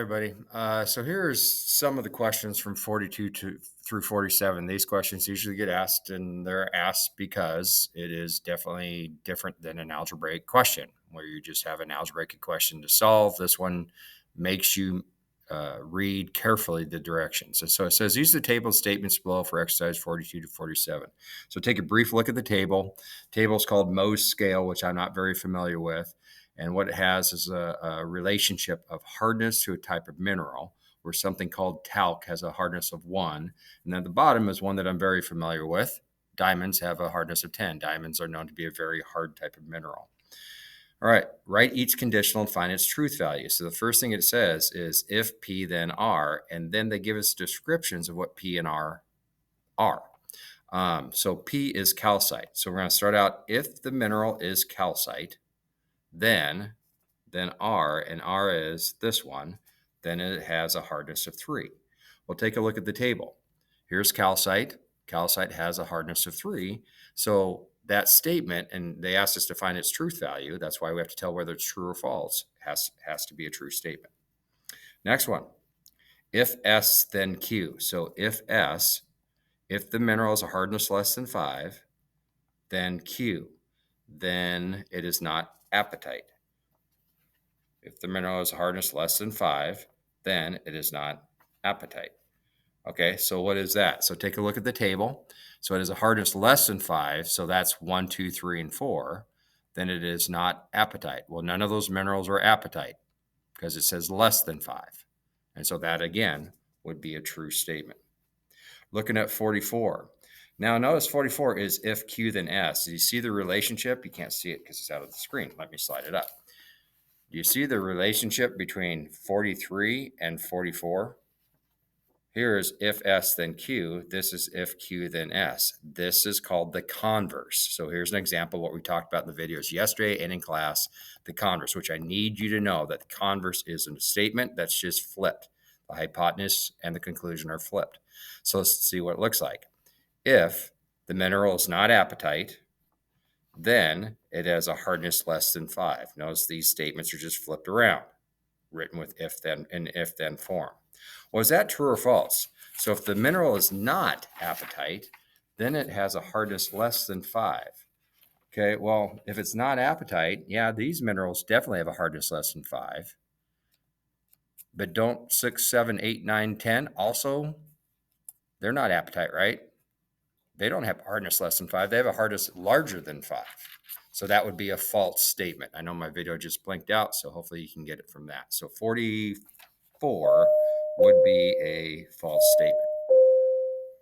Everybody. So here's some of the questions from 42 through 47. These questions usually get asked, and they're asked because it is definitely different than an algebraic question where you just have an algebraic question to solve. This one makes you read carefully the directions. And so it says, use the table statements below for exercise 42 to 47. So take a brief look at the table. Table is called Mohs scale, which I'm not very familiar with. And what it has is a relationship of hardness to a type of mineral, where something called talc has a hardness of 1. And then at the bottom is one that I'm very familiar with. Diamonds have a hardness of 10. Diamonds are known to be a very hard type of mineral. All right, write each conditional and find its truth value. So the first thing it says is if P, then R, and then they give us descriptions of what P and R are. So P is calcite. So we're going to start out, if the mineral is calcite, then R, and R is this one, then it has a hardness of 3. We'll take a look at the table. Here's calcite. Calcite has a hardness of 3. So that statement, and they asked us to find its truth value. That's why we have to tell whether it's true or false. Has to be a true statement. Next one. If S, then Q. So if S, if the mineral has a hardness less than 5, then Q, then it is not apatite. If the mineral has a hardness less than 5, then it is not apatite. Okay, so what is that? So take a look at the table. So it has a hardness less than 5, so that's 1, 2, 3, and 4. Then it is not apatite. Well, none of those minerals are apatite because it says less than 5. And so that, again, would be a true statement. Looking at 44. Now, notice 44 is if Q, then S. Do you see the relationship? You can't see it because it's out of the screen. Let me slide it up. Do you see the relationship between 43 and 44? Here is if S, then Q. This is if Q, then S. This is called the converse. So here's an example of what we talked about in the videos yesterday and in class, the converse, which I need you to know that the converse is a statement that's just flipped. The hypotenuse and the conclusion are flipped. So let's see what it looks like. If the mineral is not apatite, then it has a hardness less than 5. Notice these statements are just flipped around, written with if then in if then form. Well, is that true or false? So if the mineral is not apatite, then it has a hardness less than 5. Okay, well, if it's not apatite, yeah, these minerals definitely have a hardness less than 5. But don't 6, 7, 8, 9, 10 also? They're not apatite, right? They don't have hardness less than 5. They have a hardness larger than 5. So that would be a false statement. I know my video just blinked out, so hopefully you can get it from that. So 44 would be a false statement.